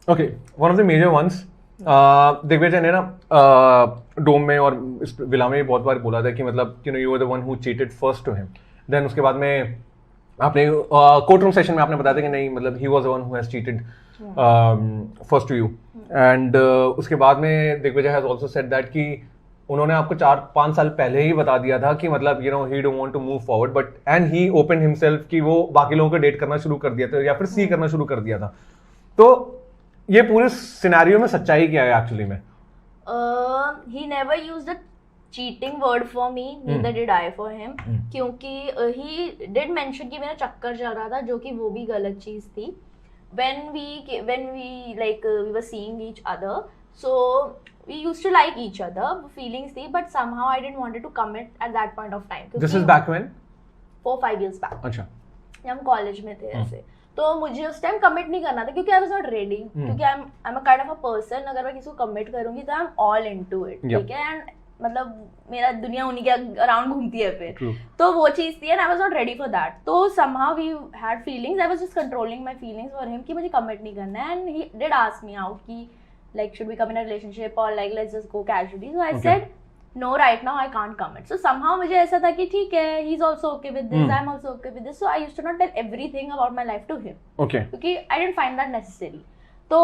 Okay, one of the major ones, Digvijay ने ना डोम में और इस विला में बहुत बार बोला था कि मतलब you are the one who cheated first to him. देन उसके बाद में आपने कोर्ट रूम सेशन में आपने बताया था कि नहीं, मतलब he was the one who has cheated first to you. And उसके बाद में Digvijay has also said that कि उन्होंने आपको 4-5 साल पहले ही बता दिया था कि मतलब he don't want to move forward, but and he open himself कि वो बाकी लोगों को डेट करना शुरू कर दिया था या फिर सी करना शुरू कर दिया था। तो ये पूरे सिनेरियो में सच्चाई क्या है एक्चुअली में? He never used a cheating word for me, neither did I for him, क्योंकि he did mention कि मेरा चक्कर चल रहा था, जो कि वो भी गलत चीज थी। When we like we were seeing each other, so we used to like each other, feelings थी, but somehow I didn't wanted to commit at that point of time. This is back when? 4-5 years back. अच्छा, जब हम college में थे ऐसे, तो मुझे उस टाइम कमिट नहीं करना था क्योंकि आई वाज नॉट रेडी, क्योंकि I am a kind of a person, अगर मैं किसी को कमिट करूंगी तो I am all into it, ठीक है, एंड मतलब मेरा दुनिया उन्हीं के अराउंड घूमती है फिर। तो वो चीज थी and I was not ready for that. तो somehow we had feelings, I was just controlling my feelings for him कि मुझे कमिट नहीं करना है, and he did ask me out कि like should we come in a relationship or like let's just go casually, so I said no, right now I can't commit. So somehow मुझे ऐसा था कि ठीक है, he's also okay with this, I'm also okay with this, so I used to not tell everything about my life to him, okay, क्योंकि I didn't find that necessary. तो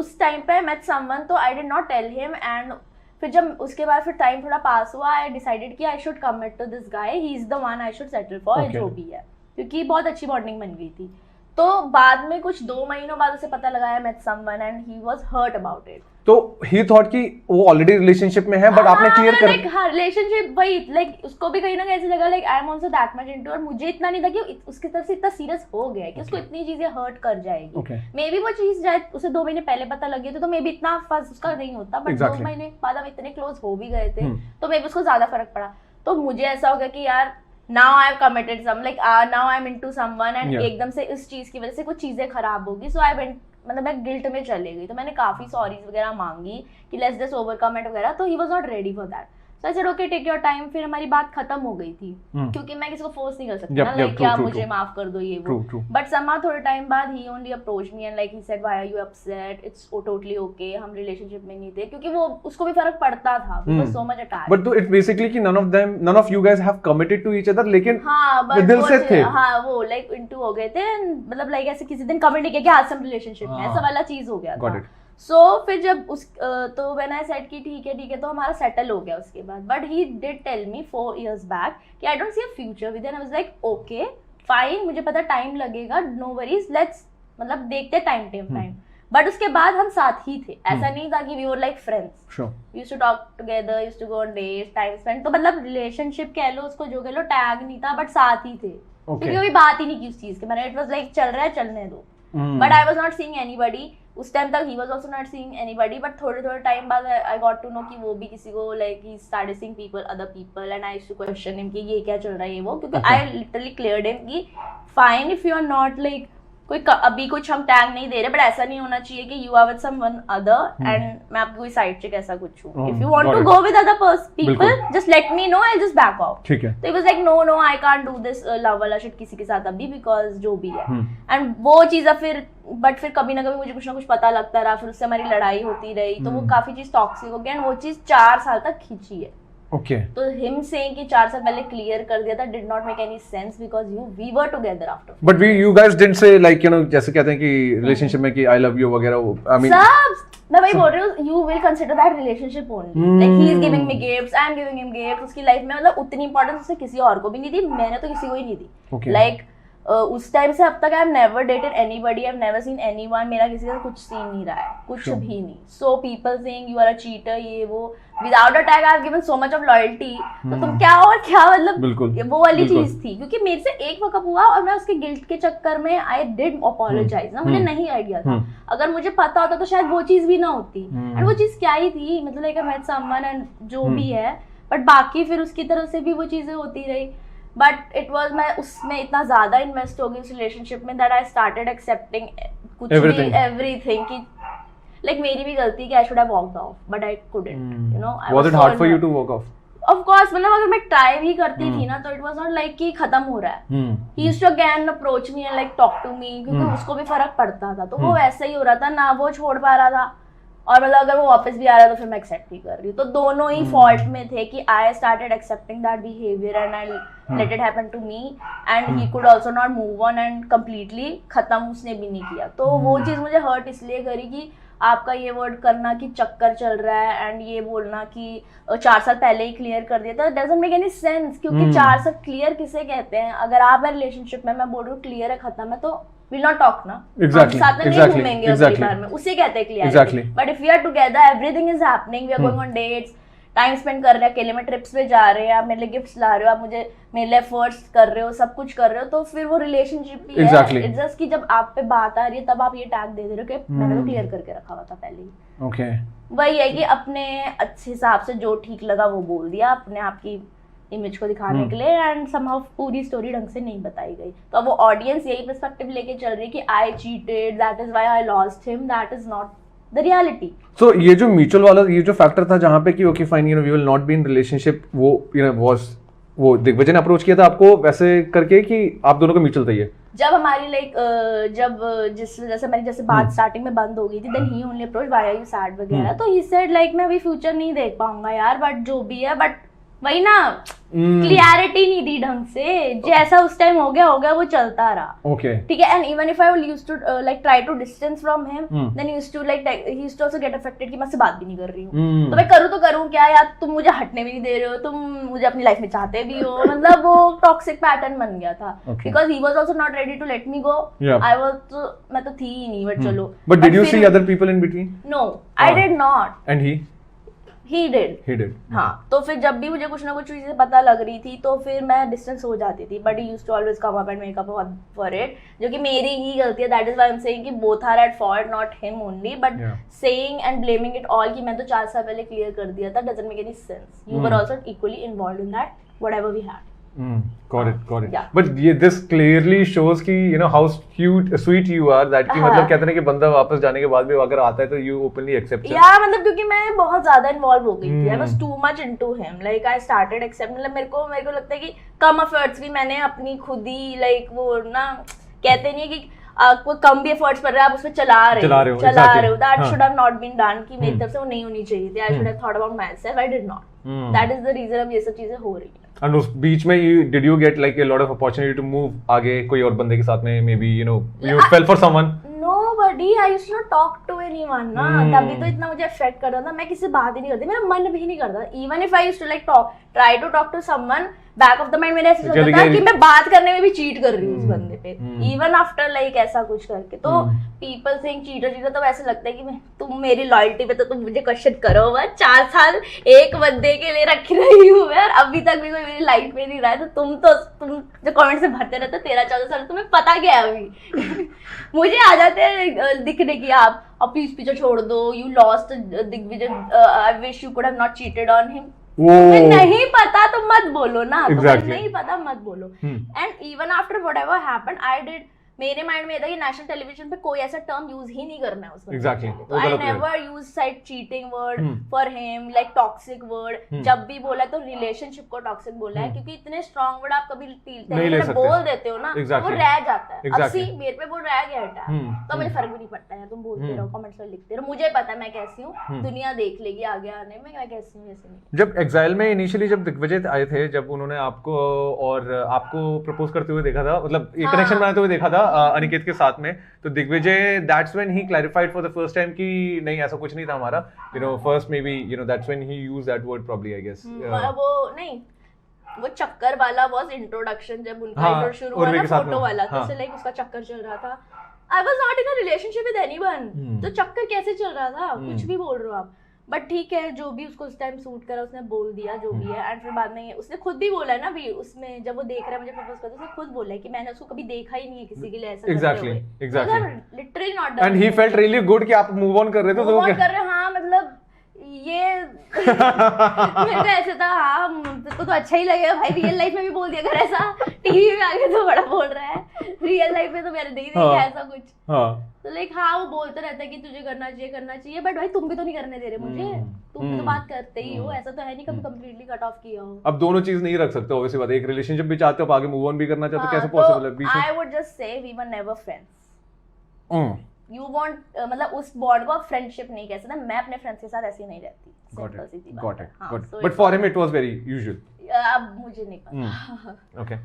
उस time पे met someone, तो I did not tell him, and फिर जब उसके बाद फिर टाइम थोड़ा पास हुआ, I decided कि I should commit to this guy, he's the one I should settle for, जो भी है, क्योंकि बहुत अच्छी बॉन्डिंग बन गई थी। तो बाद में कुछ 2 महीनों बाद उसे पता लगा I met someone and he was hurt about it. तो ही थॉट कि वो ऑलरेडी रिलेशनशिप में है, बट आपने क्लियर कर रिलेशनशिप वही लाइक उसको भी कहीं ना कहीं ऐसे लगा like I am also that much into, और मुझे इतना नहीं था कि उसकी तरफ से इतना सीरियस हो गया है कि उसको इतनी चीजें हर्ट कर जाएगी। मे बी वो चीज शायद उसे 2 महीने पहले पता लगी थी तो मे बी इतना फर्स्ट उसका नहीं होता, बट 2 महीने बाद हम इतने क्लोज हो भी गए थे तो मे बी उसको ज्यादा फर्क पड़ा। तो मुझे ऐसा हो गया कि यार now I have committed some like now I am into someone, and एकदम से इस चीज की वजह से कुछ चीजें खराब होगी, सो आई वेंट, मतलब मैं गिल्ट में चले गई। तो मैंने काफी सॉरीज वगैरह मांगी कि लेट्स जस्ट ओवरकम इट वगैरह, तो he was not ready for that. So I said okay take your time. फिर हमारी बात खत्म हो गई थी क्योंकि मैं किसी को फोर्स नहीं कर सकती ना, लाइक क्या मुझे माफ कर दो ये वो, बट समहाउ थोड़े टाइम बाद ही only approach me and like he said why are you upset, it's totally okay, हम रिलेशनशिप में नहीं थे, क्योंकि वो उसको भी फर्क पड़ता था, we were so much attached. But तो इट बेसिकली कि none of you guys have committed to each other, लेकिन हाँ बट दिल से थे, हाँ वो लाइक इनटू हो गए थे, मतलब लाइक ऐसे किसी दिन कमिट नहीं किया कि आज हम रिलेशनशिप में, ऐसा वाला चीज हो गया था। सो फिर जब उस तो व्हेन आई सेड कि ठीक है तो हमारा सेटल हो गया उसके बाद, but he did tell me 4 years back कि I don't see a future with him. I was like okay fine, मुझे पता टाइम लगेगा, नो वरीज, लेट्स मतलब देखते टाइम। बट उसके बाद हम साथ ही थे, ऐसा नहीं था कि we were like friends, we used to talk together, used to go on dates, time spend, तो मतलब रिलेशनशिप कह लो उसको जो कह लो, टैग नहीं था, बट साथ ही थे, क्योंकि अभी बात ही नहीं की उस चीज के बारे में। इट वाज लाइक चल रहा है चलने दो, but I was not seeing anybody उस टाइम तक, ही was also not seeing anybody, but थोड़े टाइम बाद आई गॉट टू नो कि वो भी किसी को like he started seeing people, other people, and I used to question him कि ये क्या चल रहा है ये वो, क्योंकि आई लिटरली क्लियर्ड हिम कि fine if you are not like कोई अभी कुछ हम टैग नहीं दे रहे, बट ऐसा नहीं होना चाहिए कि you are with someone other and मैं आपकी कोई साइड चिक ऐसा कुछ हूं। If you want to go with other people just let me know, I just back off, ठीक है। तो it was like no I can't do this love वाला शिट किसी के साथ अभी, बिकॉज जो भी है, एंड वो चीज फिर बट फिर कभी ना कभी मुझे कुछ ना कुछ पता लगता रहा, फिर उससे हमारी लड़ाई होती रही, तो वो काफी चीज टॉक्सिक हो गई, एंड वो चीज 4 साल तक खींची है। Okay. तो हिम सेइंग कि 4 साल पहले क्लियर कर दिया था did not make any sense, because we were together after. But you guys didn't say like जैसे कहते हैं कि रिलेशनशिप में कि आई लव यू वगैरह, आई मीन सब मैं वही बोल रही हूँ, you will consider that relationship only, like he is giving me gifts, I am giving him gifts, उसकी लाइफ में मतलब उतनी इंपॉर्टेंस उसे किसी और को भी नहीं दी, मैंने तो किसी को ही नहीं दी, लाइक उस टाइम से अब तक I have never dated anybody, I have never seen anyone, मेरा किसी का कुछ सीन नहीं रहा है, कुछ भी नहीं। So people saying you are a cheater, ये वो, without a tag I have given so much of loyalty, तो तुम क्या और क्या, मतलब वो वाली चीज थी, क्योंकि मेरे से एक वक्त हुआ और मैं उसके गिल्ट के चक्कर में आई डिड अपोलोजाइज ना, मुझे नहीं आइडिया था, अगर मुझे पता होता तो शायद वो चीज भी ना होती, एंड वो चीज क्या ही थी, मतलब like I met someone and जो भी है, बट बाकी फिर उसकी तरफ से भी वो चीजें होती रही, बट इट वाज मैं उसमें इतना ज्यादा इन्वेस्ट हो गई उस रिलेशनशिप में दैट आई स्टार्टेड एक्सेप्टिंग कुछ भी एवरीथिंग कि लाइक मेरी भी गलती कि I should have walked off, but I couldn't, you know. Was it hard for you to walk off? Of course मतलब अगर मैं ट्राई भी करती थी ना तो इट वाज नॉट लाइक कि खत्म हो रहा है। He used to again approach me and like talk to me, क्योंकि उसको भी फर्क पड़ता था, तो वो वैसे ही हो रहा था ना, वो छोड़ पा रहा था, और मतलब अगर वो वापस भी आ रहा है तो फिर मैं एक्सेप्ट ही कर रही हूँ। तो दोनों ही फॉल्ट में थे कि I started accepting that behaviour and I let it happen to me, and he could also not move on and completely खत्म उसने भी नहीं किया। तो वो चीज मुझे हर्ट इसलिए करी कि आपका ये वर्ड करना कि चक्कर चल रहा है एंड ये बोलना कि 4 साल पहले ही क्लियर कर दिया था, डजंट मेक एनी सेंस, क्योंकि 4 साल क्लियर किसे कहते हैं? अगर आप रिलेशनशिप में, मैं बोल रही हूँ क्लियर है, खत्म है, तो we'll not talk ना, exactly, साथ में नहीं घूमेंगे अगली बार में, उसे कहते हैं clarity. But if we are together, everything is happening, we are going on dates, time spend कर रहे हैं, अकेले में ट्रिप्स पे जा रहे हैं, आप मेरे लिए गिफ्ट्स ला रहे हो, आप मुझे मेरे लिए एफर्ट्स कर रहे हो, सब कुछ कर रहे हो, तो फिर वो रिलेशनशिप ही है। इट्स जस्ट कि जब आप पे बात आ रही है तब आप ये टैग दे रहे हो कि मैंने तो क्लियर करके रखा हुआ था पहले ही। ओके, वही है कि अपने अच्छे हिसाब से जो ठीक लगा वो बोल दिया, अपने आप की इमेज को दिखाने के लिए, एंड समहाउ पूरी स्टोरी ढंग से नहीं बताई गई। तो अब वो ऑडियंस यही पर्सपेक्टिव लेके चल रही है कि I cheated, that is why I lost him, that is not the reality. So ये जो म्यूचुअल वाला ये जो फैक्टर था जहाँ पे कि okay fine we will not be in relationship, वो वाज वो दिग्विजय ने अप्रोच किया था आपको वैसे करके कि आप दोनों को म्यूचुअल चाहिए? जब हमारी जैसे मेरी बात स्टार्टिंग में बंद हो गई थी, then he only approach why are you sad वगैरह, तो ही सेड लाइक मैं अभी फ्यूचर नहीं देख पाऊंगा यार, बट जो भी है, बट वही ना, क्लियरिटी नहीं दी ढंग से, जैसा उस टाइम हो गया वो चलता रहा। ओके, ठीक है, and even if I used to like try to distance from him, then he used to also get affected कि मैं उससे बात भी नहीं कर रही हूँ, तो मैं करूँ क्या यार, तुम मुझे हटने भी नहीं दे रहे हो, तुम मुझे अपनी लाइफ में चाहते भी हो, मतलब वो टॉक्सिक पैटर्न बन गया था, because he was also not ready to let me go, मैं तो थी ही नहीं, बट चलो। But did you see other people in between? No, I did not, and He did. हाँ, तो फिर जब भी मुझे कुछ ना कुछ चीजें पता लग रही थी तो फिर मैं डिस्टेंस हो जाती थी, but he used to always come up and make up for it, जो कि मेरी ही गलती है। That is why I'm saying कि both are at fault, not him only, but saying and blaming it all कि मैं तो 4 साल पहले क्लियर कर दिया था doesn't make any sense. You were also equally involved in that, whatever we had. Got it. Yeah. But this clearly shows कि how sweet you are, that कि मतलब कहते हैं कि बंदा वापस जाने के बाद भी अगर आता है तो you openly accept it. Yeah, मतलब क्योंकि मैं बहुत ज्यादा इन्वॉल्व हो गई थी, I was too much into him, like I started accept, मतलब मेरे को लगता है कि कम एफर्ट्स भी मैंने अपनी खुद ही लाइक वो ना कहते नहीं है कि कोई कम भी एफर्ट्स कर रहे हैं आप उसमें चला रहे हो, that should have not been done, कि मेरी तरफ से वो नहीं होनी चाहिए थी, I should have thought about myself, I did not, that is the reason अब ये सब चीजें हो रही है। And उस बीच में did you get like a lot of opportunity to move आगे कोई और बंदे के साथ में, maybe you fell for someone? Nobody, I used to not talk to anyone ना, तभी तो इतना मुझे अफेक्ट करता था, मैं किसी से बात ही नहीं करती, मेरा मन भी नहीं करता, even if I used to like try to talk to someone, back of the mind मेरा ऐसा चलता था कि मैं बात करने में भी चीट कर रही हूँ उस बंदे पे, इवन आफ्टर लाइक ऐसा कुछ करके, तो पीपल थिंक चीटर, तो ऐसा लगता है कि तुम मेरी लॉयल्टी पे तो तुम मुझे क्वेश्चन करो मत, 4 साल एक बंदे के लिए रखी रही हूँ मैं, अभी तक भी कोई मेरी लाइफ में नहीं रहा है, तो तुम जो कमेंट से भरते रहते 13-14 साल, तुम्हें पता क्या है अभी मुझे आ जाते हैं दिखने की, आप प्लीज पीछे छोड़ दो, you lost Digvijay, I wish you could have not cheated on him. नहीं पता तो मत बोलो ना, exactly. नहीं पता मत बोलो, and even after whatever happened I did, मेरे माइंड में था कि नेशनल टेलीविजन पे कोई ऐसा टर्म यूज ही नहीं करना है उसमें, तो I never use side cheating word for him, like toxic word, जब भी बोला तो रिलेशनशिप को टॉक्सिक बोला है, क्योंकि इतने स्ट्रॉन्ग वर्ड आप कभी बोल देते हो ना, वो रह जाता है, अब सी मेरे पे वो रह गया था, तो मुझे फर्क भी नहीं पड़ता है, तुम बोलते रहो, कमेंट्स में लिखते रहो, मुझे पता है मैं कैसी हूँ, दुनिया देख लेगी आगे आने में मैं कैसी हूँ कैसे नहीं। जब एक्साइल में इनिशियली जब दिग्विजय आए थे, जब उन्होंने आपको प्रपोज करते हुए देखा था, मतलब कनेक्शन बनाते हुए देखा था अनिकेत के साथ में, तो Digvijay that's when he clarified for the first time कि नहीं ऐसा कुछ नहीं था हमारा, first maybe that's when he used that word probably I guess. वो नहीं, वो चक्कर वाला वाज इंट्रोडक्शन, जब उनका इंट्रो शुरू हुआ ना फोटो वाला, तो से लाइक उसका चक्कर चल रहा था, आई was not in a relationship with anyone, तो चक्कर कैसे चल रहा था, कुछ भी बोल रहे हो आप, बट ठीक है, जो भी उसको उस टाइम सूट करा उसने बोल दिया जो भी है, एंड फिर बाद में उसने खुद भी बोला है ना भी उसमें, जब वो देख रहा है मुझे प्रपोज करता, उसने खुद बोला है कि मैंने उसको कभी देखा ही नहीं है किसी के लिए ऐसा exactly literally not done, and he felt really good कि आप मूव ऑन कर रहे थे, तो कर रहे, हाँ मतलब ये मेरे को ऐसे था, हाँ तो अच्छा ही लगेगा भाई, रियल लाइफ में भी बोल दिया अगर ऐसा, टीवी में आके तो बड़ा बोल रहा है, रियल लाइफ में तो मैंने नहीं देखा ऐसा कुछ। तो लाइक हाँ वो बोलते रहता है कि तुझे करना चाहिए बट भाई तुम भी तो नहीं करने दे रहे मुझे, तुम भी तो बात करते ही हो, ऐसा तो है नहीं कभी कंप्लीटली कट ऑफ किया हो। अब दोनों चीज नहीं रख सकते ऑब्वियसली बात है, एक रिलेशनशिप भी चाहते हो आगे मूव ऑन भी करना चाहते हो, कैसे पॉसिबल है बीच में? I would just say we were never friends. You want मतलब उस बॉन्ड को फ्रेंडशिप नहीं कह सकते, मैं अपने फ्रेंड्स के साथ ऐसी नहीं रहती। Got it. But for him it was very usual. अब मुझे नहीं पता। Okay.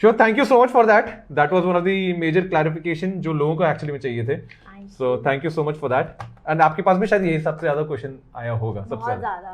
Sure, thank you so much for that. That was one of the major clarification जो लोगों को एक्चुअली में चाहिए थे। So thank you so much for that. And आपके पास भी शायद यही सबसे ज्यादा क्वेश्चन आया होगा सबसे बहुत ज्यादा।